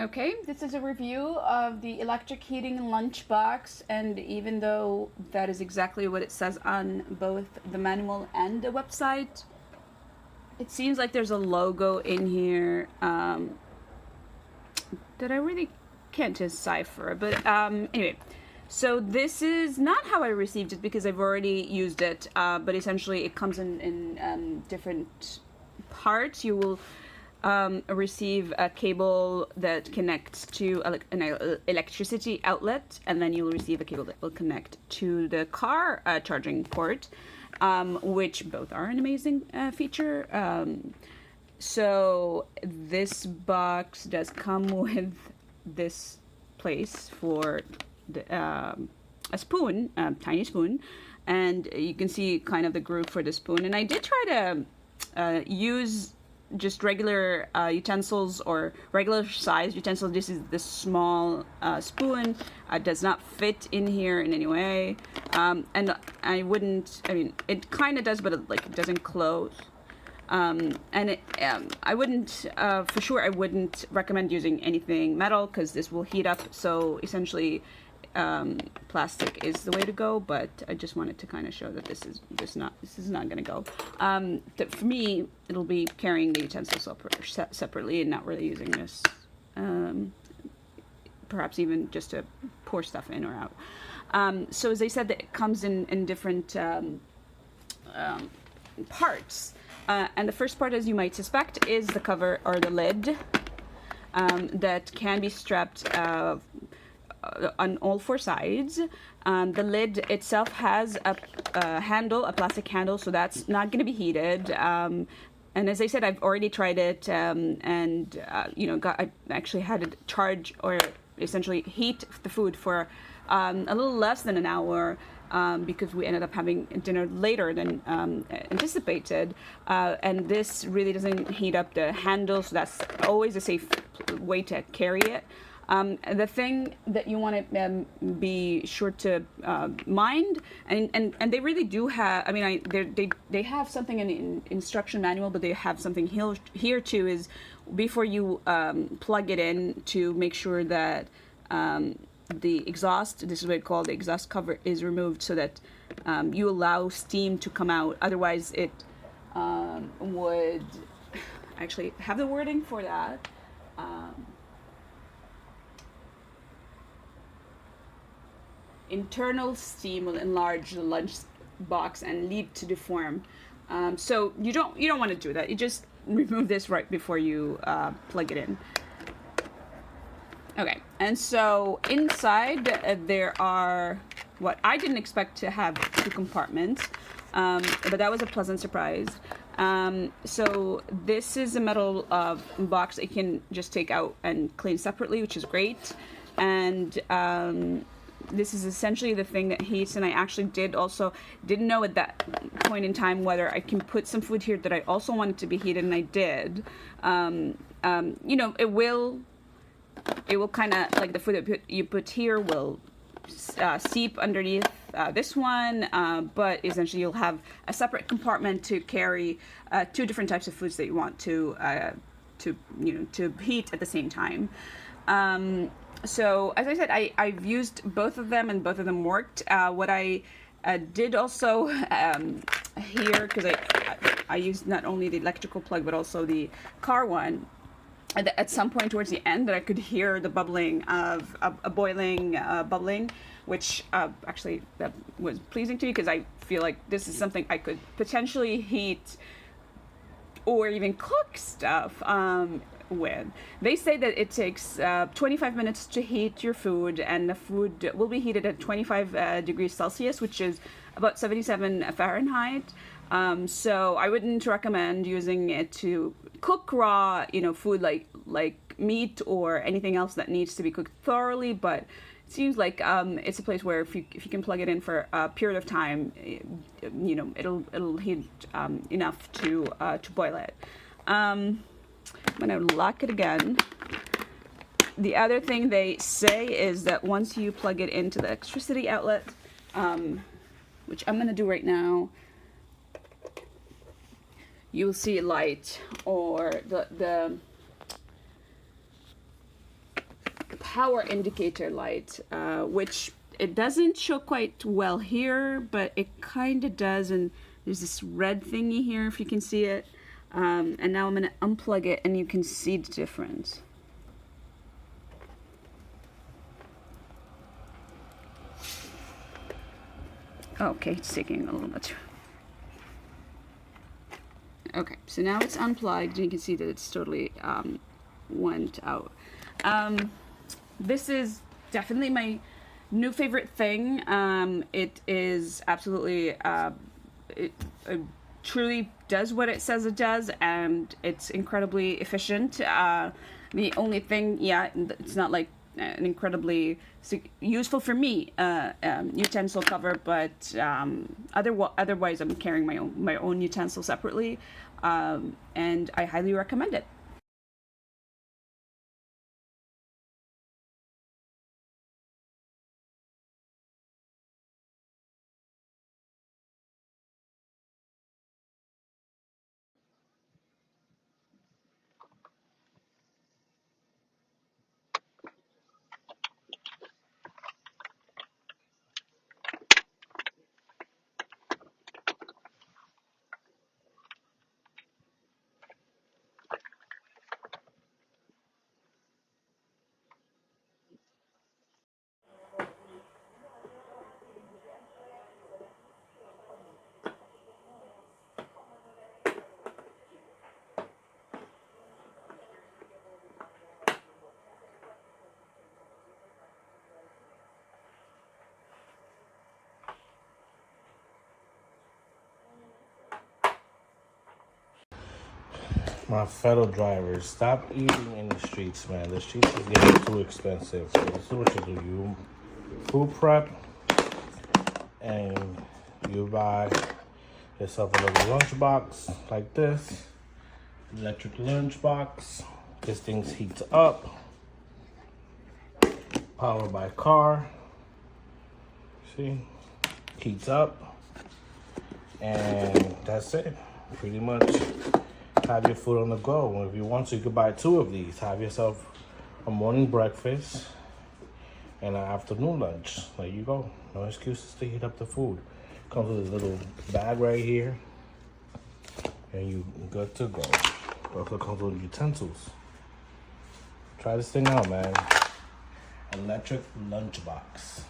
Okay, this is a review of the electric heating lunchbox, and even though that is exactly what it says on both the manual and the website, it seems like there's a logo in here that I really can't decipher. But anyway, so this is not how I received it because I've already used it, but essentially it comes in different parts. You will receive a cable that connects to an electricity outlet, and then you'll receive a cable that will connect to the car charging port, which both are an amazing feature. So this box does come with this place for a spoon, a tiny spoon, and you can see kind of the groove for the spoon. And I did try to use just regular utensils or regular size utensils. This is the small spoon. Does not fit in here in any way, and I wouldn't. I mean, it kind of does, but it doesn't close. And I wouldn't, for sure, I wouldn't recommend using anything metal because this will heat up. So essentially, plastic is the way to go. But I just wanted to kind of show that this is not going to go. For me, it'll be carrying the utensils separately and not really using this. Perhaps even just to pour stuff in or out. So as I said, it comes in different parts. And the first part, as you might suspect, is the cover or the lid that can be strapped on all four sides. The lid itself has a handle, a plastic handle, so that's not going to be heated. And as I said, I've already tried it, and I actually had it charge or essentially heat the food for a little less than an hour. Because we ended up having dinner later than anticipated. And this really doesn't heat up the handle, so that's always a safe way to carry it. The thing that you want to be sure to mind, and they really do have, I mean, they have something in the instruction manual, but they have something here too, is before you plug it in to make sure that the exhaust, this is what it's called, the exhaust cover is removed so that you allow steam to come out. Otherwise it would actually have the wording for that. Internal steam will enlarge the lunch box and lead to deform. So you don't want to do that. You just remove this right before you plug it in. Okay, and so inside there are what I didn't expect to have 2 compartments, but that was a pleasant surprise. So this is a metal box that you can just take out and clean separately, which is great. And this is essentially the thing that heats, and I actually didn't know at that point in time whether I can put some food here that I also wanted to be heated, and I did. It will kind of, like the food that you put here will seep underneath this one, but essentially you'll have a separate compartment to carry 2 different types of foods that you want to heat at the same time. So as I said, I've used both of them and both of them worked. What I did also here, because I used not only the electrical plug but also the car one. At some point towards the end, that I could hear the bubbling of a boiling bubbling, which actually that was pleasing to me because I feel like this is something I could potentially heat or even cook stuff with. They say that it takes 25 minutes to heat your food, and the food will be heated at 25 degrees Celsius, which is about 77 Fahrenheit. So I wouldn't recommend using it to cook raw, food like meat or anything else that needs to be cooked thoroughly. But it seems like it's a place where if you can plug it in for a period of time, it'll heat enough to boil it. I'm gonna lock it again. The other thing they say is that once you plug it into the electricity outlet, which I'm gonna do right now, you'll see light, or the power indicator light, which it doesn't show quite well here, but it kind of does. And there's this red thingy here, if you can see it. And now I'm going to unplug it, and you can see the difference. Okay, it's taking a little bit. Okay, so now it's unplugged, and you can see that it's totally went out. This is definitely my new favorite thing. It is absolutely, it truly does what it says it does, and it's incredibly efficient. The only thing, yeah, it's not like an incredibly useful for me utensil cover, but otherwise I'm carrying my own utensil separately, and I highly recommend it. My fellow drivers, stop eating in the streets, man. The streets is getting too expensive. So this is what you do. You food prep and you buy yourself a little lunch box like this. Electric lunch box. This thing heats up. Powered by car. See? Heats up. And that's it. Pretty much. Have your food on the go. If you want to, you could buy 2 of these. Have yourself a morning breakfast and an afternoon lunch. There you go. No excuses to heat up the food. Comes with a little bag right here, and you good to go. Also comes with utensils. Try this thing out, man. Electric lunchbox.